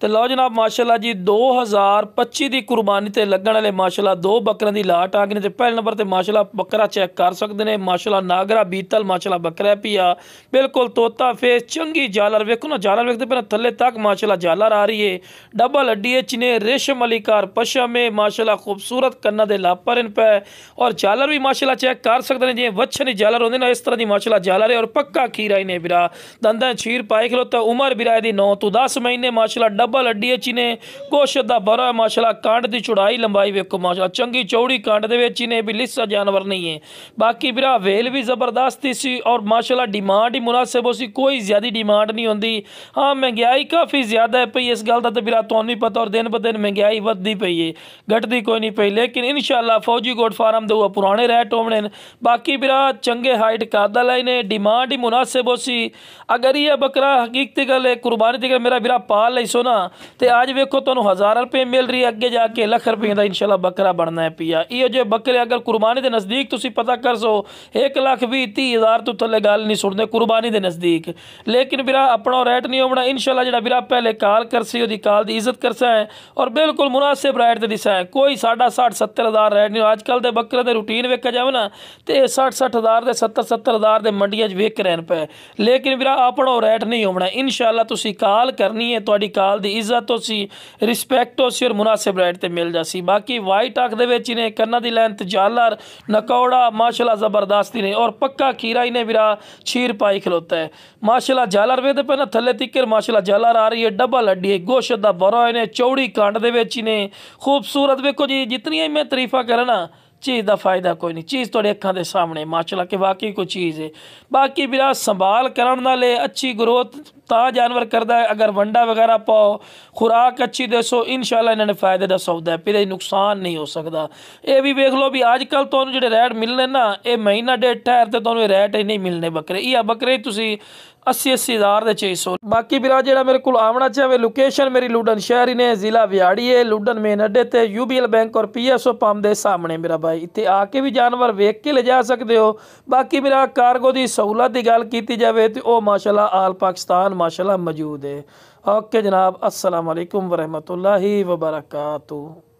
तो लो जनाब माशाल्लाह जी 2025 की कुरबानी ते लगन वाले माशाल्लाह 2 बकरियां की लाट आ गई ने। पहले नंबर ते माशाल्लाह बकरा चेक कर सकते हैं। माशाल्लाह नागरा बीतल माशाल्लाह बकरा पिया बिल्कुल तोता फेस चंगी जालर वेखो ना, जालर वेखते पे थले तक माशाल्लाह जालर आ रही है। डबल हड्डी चिने रेशम अली कार पशम है माशाल्लाह खूबसूरत कन्ना दे लापर इन पे। और जालर भी माशाल्लाह चेक कर सकते हैं, जिवें वच्छन की जालर होंदी ना इस तरह की माशाल्लाह जालर है। और पक्का खीरा ही ने बिरा दंदा छीर पाए खलोता। उम्र बिरा दी 9 तो 10 महीने माशाल्लाह डबल हड्डी चिने गोश्त दा बरा माशाल्लाह। कांड की चौड़ाई लंबाई वेखो माशाल्लाह चंगी चौड़ी कांड दे विच ने भी लिस्सा जानवर नहीं है। बाकी बिरा वेल भी जबरदस्त सी और माशाल्लाह डिमांड ही मुनासिब हो सी, कोई ज़्यादा डिमांड नहीं होंदी। हाँ महंगाई काफ़ी ज़्यादा है पई, इस गल का तो बिरा तुहानूं नहीं पता। और दिन ब दिन महंगाई वधदी पई है, घटदी कोई नहीं पई। लेकिन इंशाल्लाह फौजी गोट फार्म दे पुराने रेट होने। बाकी बिरा चंगे हाइट कादा लाई ने, डिमांड ही मुनासिब हो सी। अगर ये बकरा हकीकती गल है कुरबानी दी गल मेरा बिरा पाल लई सो ना तो अज वेखो तुहानूं 1000 रुपये मिल रही है, अगे जाके लाख रुपये का इंशाल्लाह बकरा बनना है पिया। इहो जे बकरे अगर कुरबानी के नज़दीक तुसीं पता कर सो 1,20,30,000 तो थले गल नहीं सुनते कुरबानी के नज़दीक। लेकिन बिरा अपना रेट नहीं होना इंशाल्लाह। जो बिरा पहले कॉल करसी उसकी कॉल की इज्जत करसा है और बिल्कुल मुनासिब रेट से दिसा है। कोई 60-70 रेट नहीं। अजकल के बकरे के रूटीन वेखा जाए ना तो 60-60 के 70-70 के मंडिया वेक रहे पे। लेकिन बिरा अपना रेट नहीं होना इंशाल्लाह। तुसीं कॉल करनी है, तुहाडी कॉल की इज्जत हो सी, रिस्पैक्ट हो सी और मुनासिब रेट ते मिल जासी। बाकी वाइट अख दे विच ने कन्ना दी लैंथ जालर नकौड़ा माशाल्लाह जबरदस्ती ने और पक्का खीरा ही ने बिरा छीर पाई खलोता है माशाल्लाह। जालर वेखदे पे ना थले तिक्कर माशाल्लाह जालर आ रही है, डबल हड्डी है, गोश्त दा बरा ने, चौड़ी कांड दे विच ने खूबसूरत। वेखो जी जितनी मैं तारीफा करा ना चीज़ का फायदा कोई नहीं, चीज़ थोड़े अखां दे सामने माशाल्लाह कि वाकई कोई चीज़ है। बाकी बिरा संभाल करन नाले अच्छी ग्रोथ ता जानवर करता है। अगर वंडा वगैरह पाओ खुराक अच्छी दसो इंशाल्लाह इन्होंने फायदे का सौदा है, फिर नुकसान नहीं हो सकता। ये भी वेख लो भी अजकल तो जो रेट मिलने ना ये महीना डेढ़ ठहर तो तुम्हें रेट ही नहीं मिलने बकरे। यह बकरे तुसी 80-80 हज़ार के 600। बाकी बिरा जो मेरे को आमना चाहे लोकेशन मेरी लुडन शहर ही ने, जिला व्याड़ी है, लुडन मेन अड्डे ते UBL बैंक और PSO पंप के सामने मेरा भाई। इतने आके भी जानवर वेख के ले जा सकते हो। बाकी मेरा कार्गो की सहूलत की गल की जाए तो वह माशाल्लाह आल पाकिस्तान माशाल्लाह मौजूद है। ओके जनाब, अस्सलाम वालेकुम वरहमतुल्लाहि वबरकातुहू।